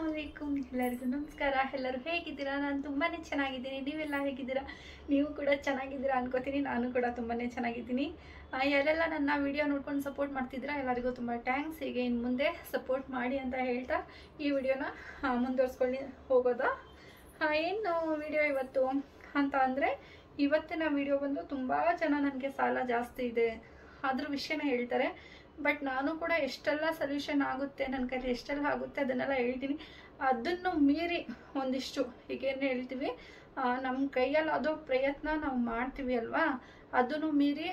अस्सलाम वालेकुम ಎಲ್ಲರಿಗೂ ನಮಸ್ಕಾರ ಎಲ್ಲರೂ ಹೇಗಿದ್ದೀರಾ ನಾನು ತುಂಬಾನೇ ಚೆನ್ನಾಗಿದ್ದೀನಿ ನೀವೆಲ್ಲ ಹೇಗಿದ್ದೀರಾ ನೀವು ಕೂಡ ಚೆನ್ನಾಗಿದ್ದೀರಾ ಅನ್ಕೋತೀನಿ ನಾನು ಕೂಡ ತುಂಬಾನೇ ಚೆನ್ನಾಗಿದ್ದೀನಿ ಯಾರೆಲ್ಲ ನನ್ನ ವಿಡಿಯೋ ನೋಡ್ಕೊಂಡು ಸಪೋರ್ಟ್ ಮಾಡ್ತಿದ್ದೀರಾ ಎಲ್ಲರಿಗೂ ತುಂಬಾ ಥ್ಯಾಂಕ್ಸ್ ಹೀಗೆ ಇನ್ನು ಮುಂದೆ ಸಪೋರ್ಟ್ ಮಾಡಿ ಅಂತ ಹೇಳ್ತಾ ಈ ವಿಡಿಯೋನ ಮುಂದುವರಿಸ್ಕೊಂಡು ಹೋಗೋದಾ ಏನು ವಿಡಿಯೋ ಇವತ್ತು ಅಂತ ಅಂದ್ರೆ ಇವತ್ತಿನ ವಿಡಿಯೋ ಬಂದು ತುಂಬಾ ಜನ ನನಗೆ ಸಾಲ ಜಾಸ್ತಿ ಇದೆ ಅದ್ರ ವಿಷಯನ ಹೇಳ್ತಾರೆ ಬಟ್ ನಾನು ಕೂಡ ಎಷ್ಟೆಲ್ಲ ಸೊಲ್ಯೂಷನ್ ಆಗುತ್ತೆ ನನ್ನ ಕೈಲಿ ಎಷ್ಟೆಲ್ಲ ಆಗುತ್ತೆ ಅದನ್ನೆಲ್ಲ ಹೇಳ್ತೀನಿ ಅದನ್ನು ಮೀರಿ ಒಂದಿಷ್ಟು ಹೀಗೇನು ಹೇಳ್ತೀವಿ ನಮ್ಮ ಕೈಯಲ್ಲಿ ಅದೋ ಪ್ರಯತ್ನ ನಾವು ಮಾಡ್ತೀವಿ ಅಲ್ವಾ ಅದನ್ನು ಮೀರಿ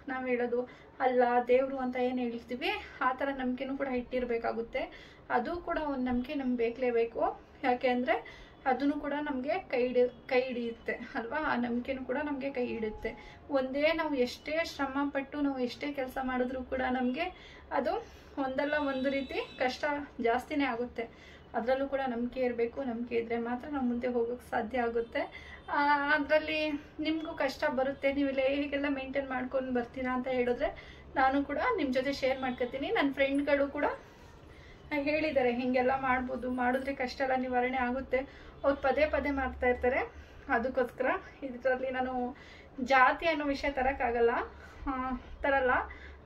ನಾವು ಹೇಳೋದು ಅಲ್ಲ ದೇವರು ಅಂತ ಏನು ಹೇಳ್ತೀವಿ ಆ ಥರ ನಂಬಿಕೆನೂ ಕೂಡ ಇಟ್ಟಿರಬೇಕಾಗುತ್ತೆ ಅದು ಕೂಡ ಒಂದು ನಂಬಿಕೆ ನಮ್ಗೆ ಬೇಕಲೇಬೇಕು ಯಾಕೆ ಅಂದರೆ ಅದನ್ನು ಕೂಡ ನಮಗೆ ಕೈ ಹಿಡಿಯುತ್ತೆ ಅಲ್ವಾ ಆ ನಂಬಿಕೆನೂ ಕೂಡ ನಮಗೆ ಕೈ ಹಿಡಿಯುತ್ತೆ ಒಂದೇ ನಾವು ಎಷ್ಟೇ ಶ್ರಮ ಪಟ್ಟು ನಾವು ಎಷ್ಟೇ ಕೆಲಸ ಮಾಡಿದ್ರೂ ಕೂಡ ನಮಗೆ ಅದು ಒಂದಲ್ಲ ಒಂದು ರೀತಿ ಕಷ್ಟ ಜಾಸ್ತಿನೇ ಆಗುತ್ತೆ ಅದರಲ್ಲೂ ಕೂಡ ನಂಬಿಕೆ ಇರಬೇಕು ನಂಬಿಕೆ ಇದ್ದರೆ ಮಾತ್ರ ನಾವು ಮುಂದೆ ಹೋಗೋಕ್ಕೆ ಸಾಧ್ಯ ಆಗುತ್ತೆ ಅದರಲ್ಲಿ ನಿಮಗೂ ಕಷ್ಟ ಬರುತ್ತೆ ನೀವೆಲ್ಲ ಹೇಗೆಲ್ಲ ಮೇಂಟೈನ್ ಮಾಡ್ಕೊಂಡು ಬರ್ತೀರಾ ಅಂತ ಹೇಳಿದ್ರೆ ನಾನು ಕೂಡ ನಿಮ್ಮ ಜೊತೆ ಶೇರ್ ಮಾಡ್ಕೊತೀನಿ ನನ್ನ ಫ್ರೆಂಡ್ಗಳು ಕೂಡ ಹೇಳಿದ್ದಾರೆ ಹಿಂಗೆಲ್ಲ ಮಾಡ್ಬೋದು ಮಾಡಿದ್ರೆ ಕಷ್ಟ ಎಲ್ಲ ನಿವಾರಣೆ ಆಗುತ್ತೆ ಅವ್ರು ಪದೇ ಪದೇ ಮಾಡ್ತಾ ಇರ್ತಾರೆ ಅದಕ್ಕೋಸ್ಕರ ಇದರಲ್ಲಿ ನಾನು ಜಾತಿ ಅನ್ನೋ ವಿಷಯ ತರೋಕ್ಕಾಗಲ್ಲ ತರಲ್ಲ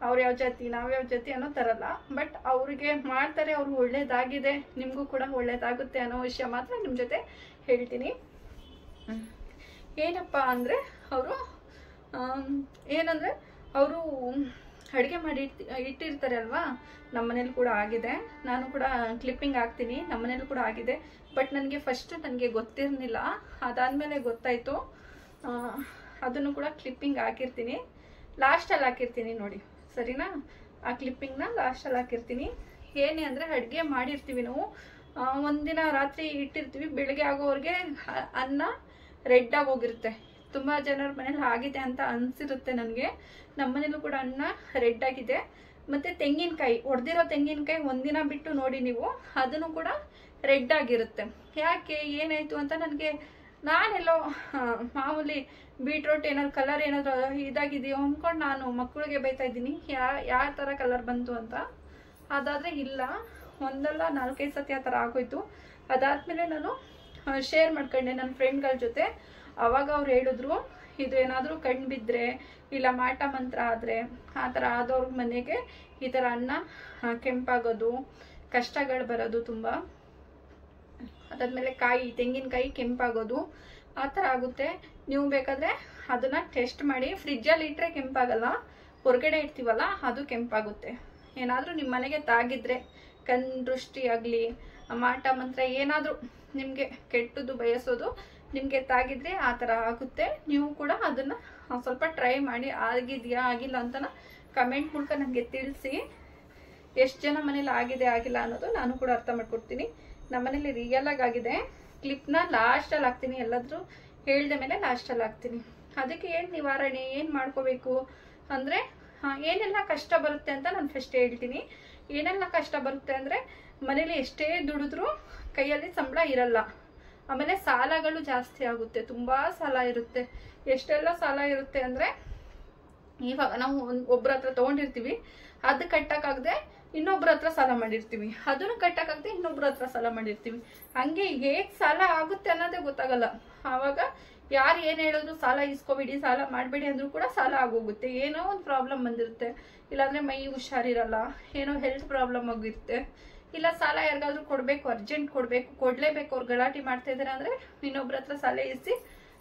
ಅವ್ರು ಯಾವ ಜಾತಿ ನಾವ್ಯಾವ ಜಾತಿ ಅನ್ನೋ ತರಲ್ಲ ಬಟ್ ಅವ್ರಿಗೆ ಮಾಡ್ತಾರೆ ಅವ್ರಿಗೆ ಒಳ್ಳೇದಾಗಿದೆ ನಿಮಗೂ ಕೂಡ ಒಳ್ಳೇದಾಗುತ್ತೆ ಅನ್ನೋ ವಿಷಯ ಮಾತ್ರ ನಿಮ್ಮ ಜೊತೆ ಹೇಳ್ತೀನಿ ಏನಪ್ಪ ಅಂದರೆ ಅವರು ಏನಂದರೆ ಅವರು ಅಡುಗೆ ಮಾಡಿ ಇಟ್ಟಿರ್ತಾರೆ ಅಲ್ವಾ ನಮ್ಮ ಮನೇಲಿ ಕೂಡ ಆಗಿದೆ ನಾನು ಕೂಡ ಕ್ಲಿಪ್ಪಿಂಗ್ ಹಾಕ್ತೀನಿ ನಮ್ಮ ಮನೇಲಿ ಕೂಡ ಆಗಿದೆ ಬಟ್ ನನಗೆ ಫಸ್ಟ್ ನನಗೆ ಗೊತ್ತಿರಲಿಲ್ಲ ಅದಾದಮೇಲೆ ಗೊತ್ತಾಯಿತು ಅದನ್ನು ಕೂಡ ಕ್ಲಿಪ್ಪಿಂಗ್ ಹಾಕಿರ್ತೀನಿ ಲಾಸ್ಟಲ್ಲಿ ಹಾಕಿರ್ತೀನಿ ನೋಡಿ ಸರಿನಾ ಆ ಕ್ಲಿಪ್ಪಿಂಗ್ನ ಲಾಸ್ಟಲ್ಲಿ ಹಾಕಿರ್ತೀನಿ ಏನೇ ಅಂದರೆ ಅಡುಗೆ ಮಾಡಿರ್ತೀವಿ ನಾವು ಒಂದಿನ ರಾತ್ರಿ ಇಟ್ಟಿರ್ತೀವಿ ಬೆಳಗ್ಗೆ ಆಗೋವ್ರಿಗೆ ಅನ್ನ ರೆಡ್ ಆಗೋಗಿರುತ್ತೆ ತುಂಬ ಜನರ ಮನೇಲಿ ಆಗಿದೆ ಅಂತ ಅನಿಸಿರುತ್ತೆ ನನಗೆ ನಮ್ಮ ಮನೇಲೂ ಕೂಡ ಅನ್ನ ರೆಡ್ ಆಗಿದೆ ಮತ್ತು ತೆಂಗಿನಕಾಯಿ ಹೊಡೆದಿರೋ ತೆಂಗಿನಕಾಯಿ ಒಂದಿನ ಬಿಟ್ಟು ನೋಡಿ ನೀವು ಅದನ್ನು ಕೂಡ ರೆಡ್ ಆಗಿರುತ್ತೆ ಯಾಕೆ ಏನಾಯಿತು ಅಂತ ನನಗೆ ನಾನೆಲ್ಲೋ ಮಾಮೂಲಿ ಬೀಟ್ರೋಟ್ ಏನಾದ್ರು ಕಲರ್ ಏನಾದರೂ ಇದಾಗಿದೆಯೋ ಅಂದ್ಕೊಂಡು ನಾನು ಮಕ್ಕಳಿಗೆ ಬೈತಾ ಇದ್ದೀನಿ ಯಾವ ಥರ ಕಲರ್ ಬಂತು ಅಂತ ಅದಾದರೆ ಇಲ್ಲ ಒಂದಲ್ಲ 4-5 ಸತಿ ಆ ಥರ ಆಗೋಯ್ತು ಅದಾದಮೇಲೆ ನಾನು ಶೇರ್ ಮಾಡ್ಕೊಂಡೆ ನನ್ನ ಫ್ರೆಂಡ್ಗಳ ಜೊತೆ ಅವಾಗ ಅವ್ರು ಹೇಳಿದ್ರು ಇದು ಏನಾದರೂ ಕಣ್ಣು ಬಿದ್ದರೆ ಇಲ್ಲ ಮಾಟ ಮಂತ್ರ ಆದರೆ ಆ ಥರ ಆದವ್ರ ಮನೆಗೆ ಈ ಥರ ಅನ್ನ ಕೆಂಪಾಗೋದು ಕಷ್ಟಗಳು ಬರೋದು ತುಂಬ ಅದಾದಮೇಲೆ ತೆಂಗಿನಕಾಯಿ ಕೆಂಪಾಗೋದು ಆ ಥರ ಆಗುತ್ತೆ ನೀವು ಬೇಕಾದರೆ ಅದನ್ನು ಟೆಸ್ಟ್ ಮಾಡಿ ಫ್ರಿಜ್ಜಲ್ಲಿ ಇಟ್ಟರೆ ಕೆಂಪಾಗಲ್ಲ ಹೊರಗಡೆ ಇಡ್ತೀವಲ್ಲ ಅದು ಕೆಂಪಾಗುತ್ತೆ ಏನಾದರೂ ನಿಮ್ಮ ಮನೆಗೆ ತಾಗಿದ್ರೆ ಕಣ್ಣು ದೃಷ್ಟಿ ಆಗಲಿ ಮಾಟ ಮಂತ್ರ ಏನಾದರೂ ನಿಮಗೆ ಕೆಟ್ಟದ್ದು ಬಯಸೋದು ನಿಮಗೆ ತಾಗಿದ್ರೆ ಆ ಥರ ಆಗುತ್ತೆ ನೀವು ಕೂಡ ಅದನ್ನು ಸ್ವಲ್ಪ ಟ್ರೈ ಮಾಡಿ ಆಗಿದೆಯಾ ಆಗಿಲ್ಲ ಅಂತನ ಕಮೆಂಟ್ ಮೂಲಕ ನನಗೆ ತಿಳಿಸಿ ಎಷ್ಟು ಜನ ಮನೇಲಿ ಆಗಿದೆ ಆಗಿಲ್ಲ ಅನ್ನೋದು ನಾನು ಕೂಡ ಅರ್ಥ ಮಾಡ್ಕೊಡ್ತೀನಿ ನಮ್ಮ ಮನೇಲಿ ರಿಯಲ್ ಆಗಿದೆ ಕ್ಲಿಪ್ನ ಲಾಸ್ಟಲ್ಲಿ ಹಾಕ್ತೀನಿ ಎಲ್ಲಾದರೂ ಹೇಳ್ದ ಮೇಲೆ ಲಾಸ್ಟಲ್ಲಿ ಹಾಕ್ತೀನಿ ಅದಕ್ಕೆ ಏನು ನಿವಾರಣೆ ಏನು ಮಾಡ್ಕೋಬೇಕು ಅಂದರೆ ಏನೆಲ್ಲ ಕಷ್ಟ ಬರುತ್ತೆ ಅಂತ ನಾನು ಫಸ್ಟ್ ಹೇಳ್ತೀನಿ ಏನೆಲ್ಲ ಕಷ್ಟ ಬರುತ್ತೆ ಅಂದರೆ ಮನೇಲಿ ಎಷ್ಟೇ ದುಡಿದ್ರೂ ಕೈಯಲ್ಲಿ ಸಂಬಳ ಇರಲ್ಲ ಆಮೇಲೆ ಸಾಲಗಳು ಜಾಸ್ತಿ ಆಗುತ್ತೆ ತುಂಬಾ ಸಾಲ ಇರುತ್ತೆ ಎಷ್ಟೆಲ್ಲ ಸಾಲ ಇರುತ್ತೆ ಅಂದ್ರೆ ಇವಾಗ ನಾವು ಒಬ್ಬರ ಹತ್ರ ತಗೊಂಡಿರ್ತೀವಿ ಅದು ಕಟ್ಟಕ್ಕಾಗದೆ ಇನ್ನೊಬ್ರ ಹತ್ರ ಸಾಲ ಮಾಡಿರ್ತೀವಿ ಅದನ್ನು ಕಟ್ಟಕ್ಕಾಗದೆ ಇನ್ನೊಬ್ರ ಹತ್ರ ಸಾಲ ಮಾಡಿರ್ತೀವಿ ಹಂಗೆ ಹೇಗ್ ಸಾಲ ಆಗುತ್ತೆ ಅನ್ನೋದೇ ಗೊತ್ತಾಗಲ್ಲ ಆವಾಗ ಯಾರು ಏನ್ ಹೇಳಿದ್ರು ಸಾಲ ಇಸ್ಕೋಬೇಡಿ ಸಾಲ ಮಾಡಬೇಡಿ ಅಂದ್ರೂ ಕೂಡ ಸಾಲ ಆಗೋಗುತ್ತೆ ಏನೋ ಒಂದು ಪ್ರಾಬ್ಲಮ್ ಬಂದಿರುತ್ತೆ ಇಲ್ಲಾಂದ್ರೆ ಮೈ ಹುಷಾರಿರಲ್ಲ ಏನೋ ಹೆಲ್ತ್ ಪ್ರಾಬ್ಲಮ್ ಆಗಿರುತ್ತೆ ಇಲ್ಲ ಸಾಲ ಯಾರಿಗಾದ್ರೂ ಕೊಡಬೇಕು ಅರ್ಜೆಂಟ್ ಕೊಡಲೇಬೇಕು ಅವ್ರು ಗಲಾಟೆ ಮಾಡ್ತಾ ಇದ್ದಾರೆ ಅಂದರೆ ಇನ್ನೊಬ್ರ ಹತ್ರ ಸಾಲ ಇರಿಸಿ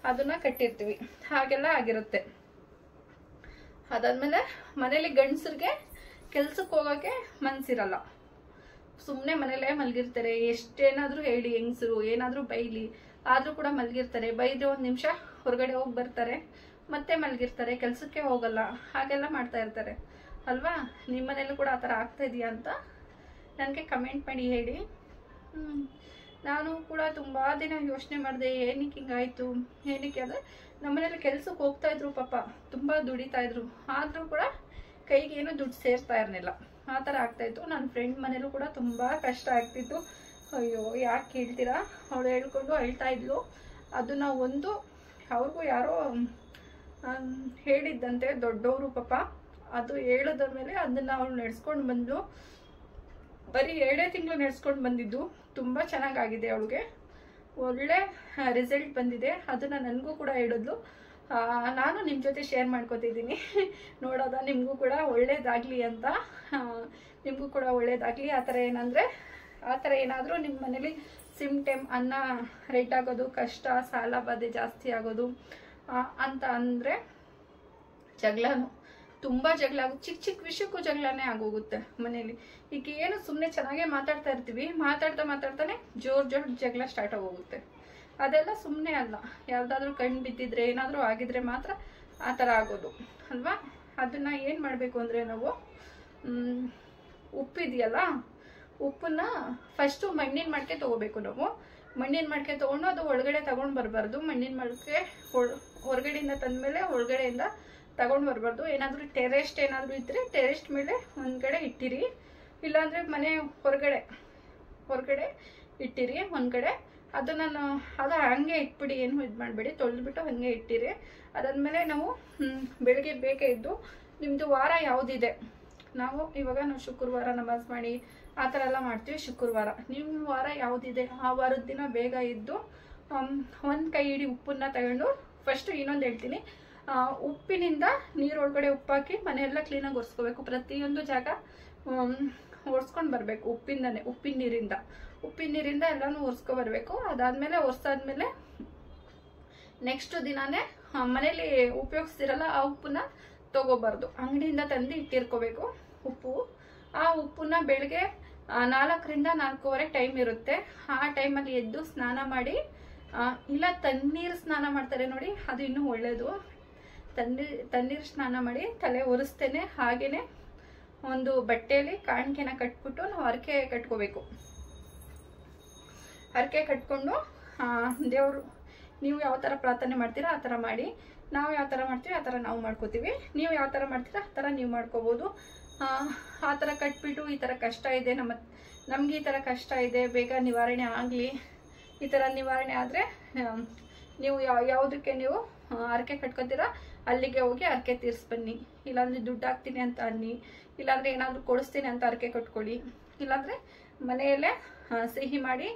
ಅದನ್ನ ಕಟ್ಟಿರ್ತೀವಿ ಹಾಗೆಲ್ಲ ಆಗಿರುತ್ತೆ ಅದಾದ್ಮೇಲೆ ಮನೇಲಿ ಗಂಡಸರಿಗೆ ಕೆಲ್ಸಕ್ಕೆ ಹೋಗೋಕ್ಕೆ ಮನ್ಸಿರಲ್ಲ ಸುಮ್ಮನೆ ಮನೇಲೇ ಮಲಗಿರ್ತಾರೆ ಎಷ್ಟೇನಾದರೂ ಹೇಳಿ ಹೆಂಗಸರು ಏನಾದರೂ ಬೈಲಿ ಆದರೂ ಕೂಡ ಮಲಗಿರ್ತಾರೆ ಬೈದ್ರೆ ಒಂದು ನಿಮಿಷ ಹೊರಗಡೆ ಹೋಗಿ ಬರ್ತಾರೆ ಮತ್ತೆ ಮಲಗಿರ್ತಾರೆ ಕೆಲಸಕ್ಕೆ ಹೋಗಲ್ಲ ಹಾಗೆಲ್ಲ ಮಾಡ್ತಾ ಇರ್ತಾರೆ ಅಲ್ವಾ ನಿಮ್ಮ ಮನೇಲೂ ಕೂಡ ಆ ಥರ ಆಗ್ತಾ ಇದೆಯಾ ಅಂತ ನನಗೆ ಕಮೆಂಟ್ ಮಾಡಿ ಹೇಳಿ ನಾನು ಕೂಡ ತುಂಬ ದಿನ ಯೋಚನೆ ಮಾಡಿದೆ ಏನಕ್ಕೆ ಹಿಂಗಾಯಿತು ಏನಕ್ಕೆ ಅಂದರೆ ನಮ್ಮನೇಲಿ ಕೆಲ್ಸಕ್ಕೆ ಹೋಗ್ತಾ ಇದ್ರು ಪಾಪ ತುಂಬ ದುಡಿತಾ ಇದ್ರು ಆದರೂ ಕೂಡ ಕೈಗೆ ಏನೂ ದುಡ್ಡು ಸೇರ್ತಾ ಇರಲಿಲ್ಲ ಆ ಥರ ಆಗ್ತಾಯಿತ್ತು ನನ್ನ ಫ್ರೆಂಡ್ ಮನೇಲೂ ಕೂಡ ತುಂಬ ಕಷ್ಟ ಆಗ್ತಿತ್ತು ಅಯ್ಯೋ ಯಾಕೆ ಹೇಳ್ತೀರಾ ಅವಳು ಹೇಳ್ಕೊಂಡು ಅಳ್ತಾ ಇದ್ಲು ಅದನ್ನು ಅವ್ರಿಗೂ ಯಾರೋ ಹೇಳಿದ್ದಂತೆ ದೊಡ್ಡವರು ಪಾಪ ಅದು ಹೇಳಿದ್ರ ಮೇಲೆ ಅದನ್ನು ಅವಳು ನಡೆಸ್ಕೊಂಡು ಬಂದು ಬರೀ 2 ತಿಂಗಳು ನಡೆಸ್ಕೊಂಡು ಬಂದಿದ್ದು. ತುಂಬ ಚೆನ್ನಾಗಾಗಿದೆ ಅವಳಿಗೆ, ಒಳ್ಳೆ ರಿಸಲ್ಟ್ ಬಂದಿದೆ. ಅದನ್ನು ನನಗೂ ಕೂಡ ಹೇಳಿದ್ಲು. ನಾನು ನಿಮ್ಮ ಜೊತೆ ಶೇರ್ ಮಾಡ್ಕೊತಿದ್ದೀನಿ. ನೋಡೋದ ನಿಮಗೂ ಕೂಡ ಒಳ್ಳೇದಾಗಲಿ ಅಂತ, ನಿಮಗೂ ಕೂಡ ಒಳ್ಳೇದಾಗಲಿ. ಆ ಥರ ಏನಾದರೂ ನಿಮ್ಮ ಮನೇಲಿ ಸಿಮ್ಟಮ್, ಅನ್ನ ರೇಟ್ ಆಗೋದು, ಕಷ್ಟ, ಸಾಲ ಬಾಧೆ ಜಾಸ್ತಿ ಆಗೋದು ಅಂತ ಅಂದರೆ ಜಗಳನು, ತುಂಬ ಜಗಳ ಆಗುತ್ತೆ. ಚಿಕ್ಕ ಚಿಕ್ಕ ವಿಷಯಕ್ಕೂ ಜಗಳನೇ ಆಗೋಗುತ್ತೆ ಮನೇಲಿ. ಈಗ ಏನು ಸುಮ್ಮನೆ ಚೆನ್ನಾಗೇ ಮಾತಾಡ್ತಾ ಇರ್ತೀವಿ, ಮಾತಾಡ್ತಾನೆ ಜೋರ್ ಜಗಳ ಸ್ಟಾರ್ಟ್ ಆಗೋಗುತ್ತೆ. ಅದೆಲ್ಲ ಸುಮ್ಮನೆ ಅಲ್ಲ, ಯಾವ್ದಾದ್ರೂ ಕಣ್ಣು ಬಿದ್ದಿದ್ರೆ ಏನಾದರೂ ಆಗಿದ್ರೆ ಮಾತ್ರ ಆ ಥರ ಆಗೋದು ಅಲ್ವಾ. ಅದನ್ನು ಏನು ಮಾಡಬೇಕು ಅಂದರೆ ನಾವು ಉಪ್ಪಿದೆಯಲ್ಲ, ಉಪ್ಪನ್ನ ಫಸ್ಟು ಮಣ್ಣಿನ ಮಡಿಕೆ ತೊಗೋಬೇಕು. ನಾವು ಮಣ್ಣಿನ ಮಡಿಕೆ ತೊಗೊಂಡು ಅದು ಒಳಗಡೆ ತಗೊಂಡು ಬರಬಾರ್ದು. ಮಣ್ಣಿನ ಮಡಿಕೆ ಹೊರಗಡೆಯಿಂದ ತಂದಮೇಲೆ ಒಳಗಡೆಯಿಂದ ತಗೊಂಡು ಬರಬಾರ್ದು. ಏನಾದರೂ ಟೆರೆಸ್ಟ್ ಏನಾದರೂ ಇದ್ದರೆ ಟೆರೆಸ್ಟ್ ಮೇಲೆ ಒಂದು ಕಡೆ ಇಟ್ಟಿರಿ, ಇಲ್ಲಾಂದರೆ ಮನೆ ಹೊರಗಡೆ ಇಟ್ಟಿರಿ ಒಂದು ಕಡೆ. ಅದು ಹಂಗೆ ಇಟ್ಬಿಡಿ, ಏನು ಇದು ಮಾಡಬೇಡಿ, ತೊಳೆದ್ಬಿಟ್ಟು ಹಾಗೆ ಇಟ್ಟಿರಿ. ಅದಾದಮೇಲೆ ನಾವು ಬೆಳಗ್ಗೆ ಬೇಕೇ ಇದ್ದು ನಿಮ್ಮದು ವಾರ ಯಾವುದಿದೆ, ಇವಾಗ ನಾವು ಶುಕ್ರವಾರ ನಮಾಜ್ ಮಾಡಿ ಆ ಥರ ಎಲ್ಲ ಮಾಡ್ತೀವಿ. ಶುಕ್ರವಾರ ನಿಮ್ಮ ವಾರ ಯಾವುದಿದೆ ಆ ವಾರದ ದಿನ ಬೇಗ ಇದ್ದು ಒಂದು ಕೈ ಹಿಡಿ ಉಪ್ಪನ್ನ ತಗೊಂಡು, ಫಸ್ಟು ಇನ್ನೊಂದು ಹೇಳ್ತೀನಿ, ಉಪ್ಪಿನಿಂದ ನೀರೊಳಗಡೆ ಉಪ್ಪಾಕಿ ಮನೆಯೆಲ್ಲ ಕ್ಲೀನಾಗಿ ಒರೆಸ್ಕೋಬೇಕು. ಪ್ರತಿಯೊಂದು ಜಾಗ ಒರೆಸ್ಕೊಂಡು ಬರಬೇಕು ಉಪ್ಪಿನ ನೀರಿಂದ ಎಲ್ಲನೂ ಒರೆಸ್ಕೊಬರ್ಬೇಕು. ಅದಾದಮೇಲೆ ಒರೆಸಾದ್ಮೇಲೆ ನೆಕ್ಸ್ಟ್ ದಿನಾನೇ ಮನೇಲಿ ಉಪಯೋಗಿಸ್ತಿರಲ್ಲ ಆ ಉಪ್ಪನ್ನ ತೊಗೋಬಾರ್ದು, ಅಂಗಡಿಯಿಂದ ತಂದು ಇಟ್ಟಿರ್ಕೋಬೇಕು ಉಪ್ಪು. ಆ ಉಪ್ಪನ್ನ ಬೆಳಗ್ಗೆ 4ರಿಂದ 4:15 ಟೈಮ್ ಇರುತ್ತೆ. ಆ ಟೈಮಲ್ಲಿ ಎದ್ದು ಸ್ನಾನ ಮಾಡಿ, ಇಲ್ಲ ತಣ್ಣೀರು ಸ್ನಾನ ಮಾಡ್ತಾರೆ ನೋಡಿ, ಅದು ಇನ್ನೂ ಒಳ್ಳೆಯದು. ತಣ್ಣೀರು ಸ್ನಾನ ಮಾಡಿ ತಲೆ ಒರೆಸ್ತೇನೆ. ಹಾಗೇನೆ ಒಂದು ಬಟ್ಟೆಯಲ್ಲಿ ಕಾಣಿಕೆನ ಕಟ್ಬಿಟ್ಟು ನಾವು ಹರಕೆ ಕಟ್ಕೋಬೇಕು. ಹರಕೆ ಕಟ್ಕೊಂಡು ದೇವರು, ನೀವು ಯಾವ ಥರ ಪ್ರಾರ್ಥನೆ ಮಾಡ್ತೀರಾ ಆ ಥರ ಮಾಡಿ, ನಾವು ಯಾವ ಥರ ಮಾಡ್ತೀವಿ ಆ ಥರ ನಾವು ಮಾಡ್ಕೋತೀವಿ. ನೀವು ಯಾವ ಥರ ಮಾಡ್ತೀರಾ ಆ ಥರ ನೀವು ಮಾಡ್ಕೋಬೋದು. ಆ ಥರ ಕಟ್ಬಿಟ್ಟು, ಈ ಥರ ಕಷ್ಟ ಇದೆ, ನಮಗೆ ಈ ಥರ ಕಷ್ಟ ಇದೆ, ಬೇಗ ನಿವಾರಣೆ ಆಗಲಿ, ಈ ಥರ ನಿವಾರಣೆ ಆದರೆ ನೀವು ಯಾವುದಕ್ಕೆ ನೀವು ಹರಕೆ ಕಟ್ಕೊತೀರಾ ಅಲ್ಲಿಗೆ ಹೋಗಿ ಹರಕೆ ತೀರಿಸ್ಬನ್ನಿ. ಇಲ್ಲಾಂದರೆ ದುಡ್ಡು ಹಾಕ್ತೀನಿ ಅಂತ ಅನ್ನಿ, ಇಲ್ಲಾಂದರೆ ಏನಾದರೂ ಕೊಡಿಸ್ತೀನಿ ಅಂತ ಹರಕೆ ಕಟ್ಕೊಳ್ಳಿ, ಇಲ್ಲಾಂದರೆ ಮನೆಯಲ್ಲೇ ಸಿಹಿ ಮಾಡಿ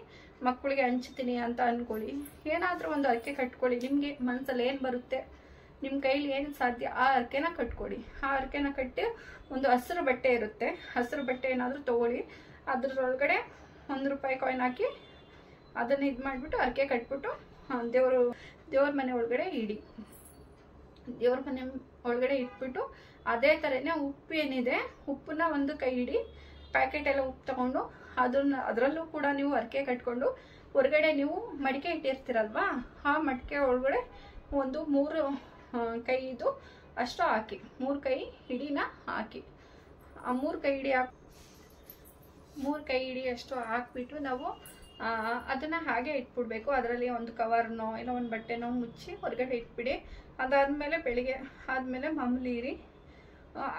ಮಕ್ಕಳಿಗೆ ಹಂಚ್ತೀನಿ ಅಂತ ಅಂದ್ಕೊಳ್ಳಿ. ಏನಾದರೂ ಒಂದು ಹರಕೆ ಕಟ್ಕೊಳ್ಳಿ. ನಿಮಗೆ ಮನಸ್ಸಲ್ಲಿ ಏನು ಬರುತ್ತೆ, ನಿಮ್ಮ ಕೈಲಿ ಏನು ಸಾಧ್ಯ ಆ ಹರಕೆನ ಕಟ್ಕೊಳ್ಳಿ. ಆ ಹರಕೆನ ಕಟ್ಟಿ ಒಂದು ಹಸಿರು ಬಟ್ಟೆ ಇರುತ್ತೆ, ಹಸಿರು ಬಟ್ಟೆ ಏನಾದರೂ ತೊಗೊಳ್ಳಿ, ಅದ್ರೊಳಗಡೆ ₹1 ಕಾಯಿನ್ ಹಾಕಿ ಅದನ್ನು ಇದು ಮಾಡಿಬಿಟ್ಟು ಹರಕೆ ಕಟ್ಬಿಟ್ಟು ದೇವ್ರ ಮನೆ ಒಳಗಡೆ ಇಡಿ. ದೇವ್ರ ಮನೆ ಒಳಗಡೆ ಇಟ್ಬಿಟ್ಟು ಅದೇ ಥರನೇ ಉಪ್ಪು ಏನಿದೆ, ಉಪ್ಪನ್ನ ಒಂದು ಕೈ ಹಿಡಿ, ಪ್ಯಾಕೆಟ್ ಎಲ್ಲ ಉಪ್ಪು ತಗೊಂಡು ಅದರಲ್ಲೂ ಕೂಡ ನೀವು ಹರಕೆ ಕಟ್ಕೊಂಡು ಹೊರಗಡೆ ನೀವು ಮಡಿಕೆ ಇಟ್ಟಿರ್ತೀರಲ್ವಾ, ಆ ಮಡಿಕೆ ಒಳಗಡೆ ಒಂದು 3 ಕೈದು ಅಷ್ಟು ಹಾಕಿ, 3 ಕೈ ಹಿಡಿನ ಹಾಕಿ, ಆ 3 ಕೈ ಹಿಡಿ ಅಷ್ಟು ಹಾಕ್ಬಿಟ್ಟು ನಾವು ಅದನ್ನು ಹಾಗೆ ಇಟ್ಬಿಡ್ಬೇಕು. ಅದರಲ್ಲಿ ಒಂದು ಕವರ್ನೋ ಇಲ್ಲ ಒಂದು ಬಟ್ಟೆನೋ ಮುಚ್ಚಿ ಹೊರಗಡೆ ಇಟ್ಬಿಡಿ. ಅದಾದಮೇಲೆ ಬೆಳಿಗ್ಗೆ ಆದಮೇಲೆ ಮಾಮೂಲಿ ಇರಿ.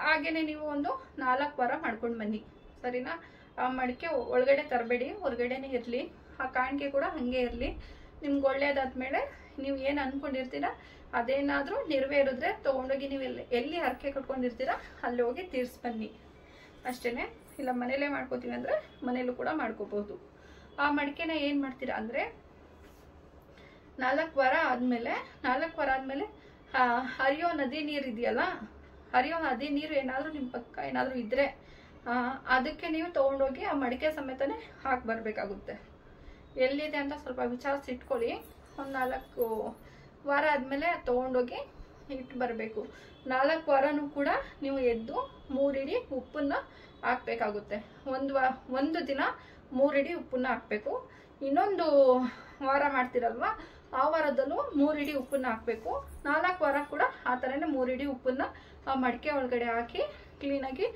ಹಾಗೆಯೇ ನೀವು ಒಂದು 4 ವಾರ ಮಾಡ್ಕೊಂಡು ಬನ್ನಿ, ಸರಿನಾ. ಆ ಮಡಿಕೆ ಒಳಗಡೆ ತರಬೇಡಿ, ಹೊರಗಡೆನೇ ಇರಲಿ. ಆ ಕಾಣಿಕೆ ಕೂಡ ಹಾಗೆ ಇರಲಿ. ನಿಮ್ಗೆ ಒಳ್ಳೇದಾದ್ಮೇಲೆ ನೀವು ಏನು ಅಂದ್ಕೊಂಡಿರ್ತೀರ ಅದೇನಾದರೂ ನೆರವೇರಿದ್ರೆ ತೊಗೊಂಡೋಗಿ ನೀವು ಎಲ್ಲಿ ಹರಕೆ ಕಟ್ಕೊಂಡಿರ್ತೀರ ಅಲ್ಲಿ ಹೋಗಿ ತೀರಿಸ್ಬನ್ನಿ ಅಷ್ಟೇ. ಇಲ್ಲ ಮನೇಲೇ ಮಾಡ್ಕೋತೀವಿ ಅಂದರೆ ಮನೇಲೂ ಕೂಡ ಮಾಡ್ಕೋಬಹುದು. ಆ ಮಡಿಕೆನ ಏನು ಮಾಡ್ತೀರಾ ಅಂದರೆ 4 ವಾರ ಆದಮೇಲೆ ಹರಿಯೋ ನದಿ ನೀರು ಇದೆಯಲ್ಲ, ಹರಿಯೋ ನದಿ ನೀರು ಏನಾದರೂ ನಿಮ್ಮ ಪಕ್ಕ ಏನಾದರೂ ಇದ್ದರೆ ಅದಕ್ಕೆ ನೀವು ತೊಗೊಂಡೋಗಿ ಆ ಮಡಿಕೆ ಸಮೇತನೇ ಹಾಕಿ ಬರಬೇಕಾಗುತ್ತೆ. ಎಲ್ಲಿದೆ ಅಂತ ಸ್ವಲ್ಪ ವಿಚಾರಿಸಿ ಇಟ್ಕೊಳ್ಳಿ. ಒಂದು 4 ವಾರ ಆದಮೇಲೆ ತೊಗೊಂಡೋಗಿ ಇಟ್ಟು ಬರಬೇಕು. 4 ವಾರನೂ ಕೂಡ ನೀವು ಎದ್ದು 3 ಹಿಡಿ ಉಪ್ಪನ್ನ ಹಾಕಬೇಕಾಗುತ್ತೆ. ಒಂದು ದಿನ 3 ಹಿಡಿ ಉಪ್ಪನ್ನ ಹಾಕಬೇಕು. ಇನ್ನೊಂದು ವಾರ ಮಾಡ್ತಿರಲ್ವ ಆ ವಾರದಲ್ಲೂ 3 ಹಿಡಿ ಉಪ್ಪನ್ನ ಹಾಕಬೇಕು. 4 ವಾರ ಕೂಡ ಆ ಥರನೇ 3 ಹಿಡಿ ಉಪ್ಪನ್ನ ಆ ಮಡಿಕೆ ಒಳಗಡೆ ಹಾಕಿ ಕ್ಲೀನಾಗಿ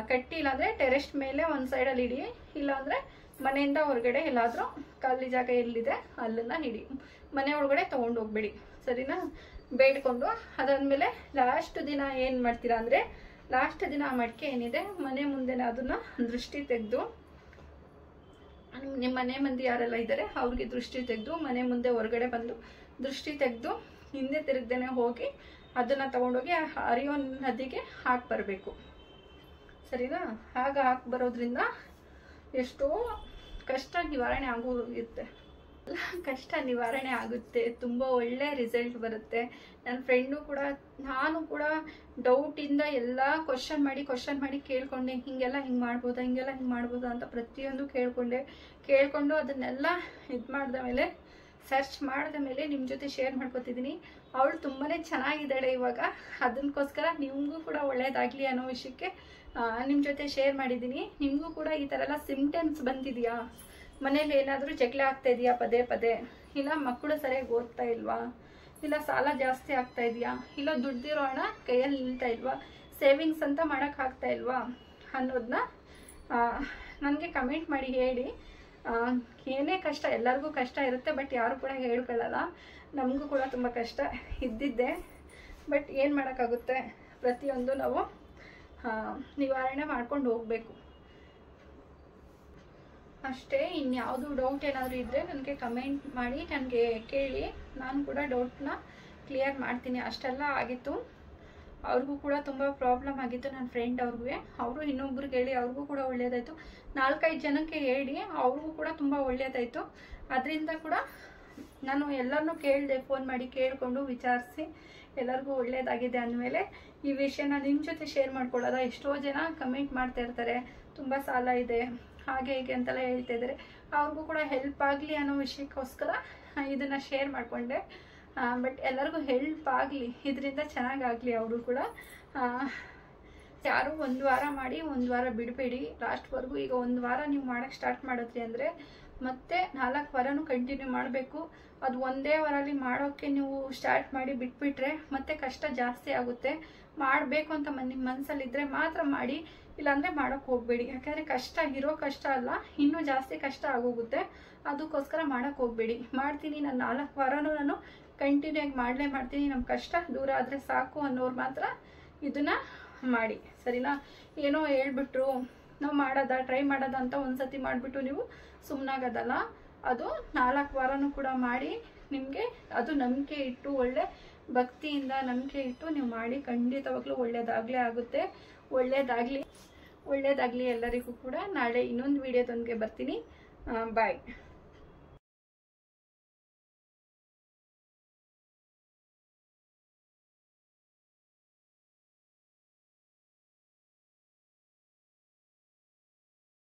ಕಟ್ಟಿ, ಇಲ್ಲಾಂದರೆ ಟೆರೆಸ್ಟ್ ಮೇಲೆ ಒಂದು ಸೈಡಲ್ಲಿ ಇಡಿ, ಇಲ್ಲಾಂದರೆ ಮನೆಯಿಂದ ಹೊರಗಡೆ ಎಲ್ಲಾದರೂ ಖಾಲಿ ಜಾಗ ಎಲ್ಲಿದೆ ಅಲ್ಲನ್ನ ಹಿಡಿ. ಮನೆ ಒಳಗಡೆ ತೊಗೊಂಡು ಹೋಗ್ಬೇಡಿ, ಸರಿನಾ. ಬೇಡ್ಕೊಂಡು ಅದಾದಮೇಲೆ ಲಾಸ್ಟ್ ದಿನ ಏನು ಮಾಡ್ತೀರಾ ಅಂದರೆ, ಲಾಸ್ಟ್ ದಿನ ಆ ಮಡಿಕೆ ಏನಿದೆ ಮನೆ ಮುಂದೆನೇ ಅದನ್ನು ದೃಷ್ಟಿ ತೆಗೆದು, ನಿಮ್ಮ ಮನೆ ಮಂದಿ ಯಾರೆಲ್ಲ ಇದ್ದಾರೆ ಅವ್ರಿಗೆ ದೃಷ್ಟಿ ತೆಗೆದು, ಮನೆ ಮುಂದೆ ಹೊರಗಡೆ ಬಂದು ದೃಷ್ಟಿ ತೆಗೆದು ಹಿಂದೆ ತಿರುಗ್ದೇನೆ ಹೋಗಿ ಅದನ್ನು ತೊಗೊಂಡೋಗಿ ಹರಿಯೋ ನದಿಗೆ ಹಾಕಿ ಬರಬೇಕು, ಸರಿನಾ. ಆಗ ಹಾಕಿ ಬರೋದ್ರಿಂದ ಎಷ್ಟೋ ಕಷ್ಟ ನಿವಾರಣೆ ಆಗೋಗುತ್ತೆ, ಕಷ್ಟ ನಿವಾರಣೆ ಆಗುತ್ತೆ, ತುಂಬ ಒಳ್ಳೆ ರಿಸಲ್ಟ್ ಬರುತ್ತೆ. ನನ್ನ ಫ್ರೆಂಡು ಕೂಡ ನಾನು ಕೂಡ ಡೌಟಿಂದ ಎಲ್ಲ ಕ್ವಶನ್ ಮಾಡಿ ಕೇಳ್ಕೊಂಡೆ, ಹಿಂಗೆಲ್ಲ ಹಿಂಗೆ ಮಾಡ್ಬೋದಾ ಅಂತ ಪ್ರತಿಯೊಂದು ಕೇಳ್ಕೊಂಡು ಅದನ್ನೆಲ್ಲ ಇದು ಮಾಡಿದ ಮೇಲೆ ಸರ್ಚ್ ಮಾಡಿದ ಮೇಲೆ ನಿಮ್ಮ ಜೊತೆ ಶೇರ್ ಮಾಡ್ಕೊತಿದ್ದೀನಿ. ಅವಳು ತುಂಬಾ ಚೆನ್ನಾಗಿದ್ದಾಳೆ ಇವಾಗ. ಅದಕ್ಕೋಸ್ಕರ ನಿಮಗೂ ಕೂಡ ಒಳ್ಳೇದಾಗಲಿ ಅನ್ನೋ ವಿಷಯಕ್ಕೆ ನಿಮ್ಮ ಜೊತೆ ಶೇರ್ ಮಾಡಿದ್ದೀನಿ. ನಿಮಗೂ ಕೂಡ ಈ ಥರ ಎಲ್ಲ ಸಿಮ್ಟಮ್ಸ್ ಬಂದಿದೆಯಾ, ಮನೇಲಿ ಏನಾದರೂ ಜಗಳ ಆಗ್ತಾ ಇದೆಯಾ ಪದೇ, ಇಲ್ಲ ಮಕ್ಕಳು ಸರಿಯಾಗಿ ಓದ್ತಾ ಇಲ್ವಾ, ಇಲ್ಲ ಸಾಲ ಜಾಸ್ತಿ ಆಗ್ತಾ ಇದೆಯಾ, ಇಲ್ಲ ದುಡ್ದಿರೋ ಹಣ ಕೈಯಲ್ಲಿ ನಿಲ್ತಾ ಇಲ್ವಾ, ಸೇವಿಂಗ್ಸ್ ಅಂತ ಮಾಡೋಕ್ಕಾಗ್ತಾ ಇಲ್ವಾ ಅನ್ನೋದನ್ನ ನನಗೆ ಕಮೆಂಟ್ ಮಾಡಿ ಹೇಳಿ. ಏನೇ ಕಷ್ಟ, ಎಲ್ಲರಿಗೂ ಕಷ್ಟ ಇರುತ್ತೆ, ಬಟ್ ಯಾರು ಕೂಡ ಹೇಳ್ಕೊಳ್ಳಲ್ಲ. ನಮಗೂ ಕೂಡ ತುಂಬ ಕಷ್ಟ ಇದ್ದಿದ್ದೆ, ಬಟ್ ಏನು ಮಾಡೋಕ್ಕಾಗುತ್ತೆ, ಪ್ರತಿಯೊಂದು ನಾವು ನಿವಾರಣೆ ಮಾಡ್ಕೊಂಡು ಹೋಗಬೇಕು ಅಷ್ಟೇ. ಇನ್ಯಾವುದು ಡೌಟ್ ಏನಾದರೂ ಇದ್ದರೆ ನನಗೆ ಕಮೆಂಟ್ ಮಾಡಿ, ನನಗೆ ಕೇಳಿ, ನಾನು ಕೂಡ ಡೌಟ್ನ ಕ್ಲಿಯರ್ ಮಾಡ್ತೀನಿ. ಅಷ್ಟೆಲ್ಲ ಆಗಿತ್ತು. ಅವ್ರಿಗೂ ಕೂಡ ತುಂಬ ಪ್ರಾಬ್ಲಮ್ ಆಗಿತ್ತು, ನನ್ನ ಫ್ರೆಂಡ್ ಅವರು ಇನ್ನೊಬ್ರಿಗೆ ಹೇಳಿ ಅವ್ರಿಗೂ ಕೂಡ ಒಳ್ಳೇದಾಯಿತು. 4-5 ಜನಕ್ಕೆ ಹೇಳಿ ಅವ್ರಿಗೂ ಕೂಡ ತುಂಬ ಒಳ್ಳೇದಾಯಿತು. ಅದರಿಂದ ಕೂಡ ನಾನು ಎಲ್ಲರನ್ನೂ ಕೇಳಿದೆ, ಫೋನ್ ಮಾಡಿ ಕೇಳಿಕೊಂಡು ವಿಚಾರಿಸಿ ಎಲ್ಲರಿಗೂ ಒಳ್ಳೇದಾಗಿದೆ ಅಂದಮೇಲೆ ಈ ವಿಷಯನ ನಿಮ್ಮ ಜೊತೆ ಶೇರ್ ಮಾಡ್ಕೊಳ್ಳೋದ. ಎಷ್ಟೋ ಜನ ಕಮೆಂಟ್ ಮಾಡ್ತಾ ಇರ್ತಾರೆ, ತುಂಬ ಸಾಲ ಇದೆ ಹಾಗೆ ಹೀಗೆ ಅಂತೆಲ್ಲ ಹೇಳ್ತಾ ಇದ್ದಾರೆ. ಅವ್ರಿಗೂ ಕೂಡ ಹೆಲ್ಪ್ ಆಗಲಿ ಅನ್ನೋ ವಿಷಯಕ್ಕೋಸ್ಕರ ಇದನ್ನು ಶೇರ್ ಮಾಡಿಕೊಂಡೆ. ಬಟ್ ಎಲ್ಲರಿಗೂ ಹೆಲ್ಪ್ ಆಗಲಿ, ಇದರಿಂದ ಚೆನ್ನಾಗಾಗಲಿ ಅವರು ಕೂಡ. ಯಾರು 1 ವಾರ ಮಾಡಿ 1 ವಾರ ಬಿಡಬೇಡಿ, ಲಾಸ್ಟ್ವರೆಗೂ. ಈಗ 1 ವಾರ ನೀವು ಮಾಡೋಕ್ಕೆ ಸ್ಟಾರ್ಟ್ ಮಾಡಿದ್ರಿ ಅಂದರೆ ಮತ್ತೆ 4 ವಾರನೂ ಕಂಟಿನ್ಯೂ ಮಾಡಬೇಕು. ಅದು ಒಂದೇ ವಾರಲ್ಲಿ ಮಾಡೋಕ್ಕೆ ನೀವು ಸ್ಟಾರ್ಟ್ ಮಾಡಿ ಬಿಟ್ಬಿಟ್ರೆ ಮತ್ತೆ ಕಷ್ಟ ಜಾಸ್ತಿ ಆಗುತ್ತೆ. ಮಾಡಬೇಕು ಅಂತ ನಿಮ್ಮ ಮನಸ್ಸಲ್ಲಿದ್ದರೆ ಮಾತ್ರ ಮಾಡಿ, ಇಲ್ಲಾಂದರೆ ಮಾಡೋಕ್ಕೆ ಹೋಗಬೇಡಿ. ಯಾಕಂದರೆ ಕಷ್ಟ ಇರೋ ಕಷ್ಟ ಅಲ್ಲ, ಇನ್ನೂ ಜಾಸ್ತಿ ಕಷ್ಟ ಆಗೋಗುತ್ತೆ. ಅದಕ್ಕೋಸ್ಕರ ಮಾಡೋಕ್ಕೆ ಹೋಗಬೇಡಿ. ಮಾಡ್ತೀನಿ ನಾನು 4 ವಾರನೂ ನಾನು ಕಂಟಿನ್ಯೂ ಆಗಿ ಮಾಡ್ತೀನಿ, ನಮ್ಮ ಕಷ್ಟ ದೂರ ಆದರೆ ಸಾಕು ಅನ್ನೋರು ಮಾತ್ರ ಇದನ್ನು ಮಾಡಿ, ಸರಿನಾ? ಏನೋ ಹೇಳ್ಬಿಟ್ರು ನಾವು ಟ್ರೈ ಮಾಡೋದ ಅಂತ ಒಂದ್ಸತಿ ಮಾಡಿಬಿಟ್ಟು ನೀವು ಸುಮ್ಮನಾಗೋದಲ್ಲ. ಅದು 4 ವಾರನೂ ಕೂಡ ಮಾಡಿ, ನಿಮಗೆ ಅದು ನಂಬಿಕೆ ಇಟ್ಟು, ಒಳ್ಳೆ ಭಕ್ತಿಯಿಂದ ನಂಬಿಕೆ ಇಟ್ಟು ನೀವು ಮಾಡಿ, ಖಂಡಿತವಾಗ್ಲೂ ಒಳ್ಳೇದಾಗಲೇ ಆಗುತ್ತೆ. ಒಳ್ಳೇದಾಗಲಿ ಎಲ್ಲರಿಗೂ ಕೂಡ. ನಾಳೆ ಇನ್ನೊಂದು ವಿಡಿಯೋದೊಂದಿಗೆ ಬರ್ತೀನಿ. ಬಾಯ್.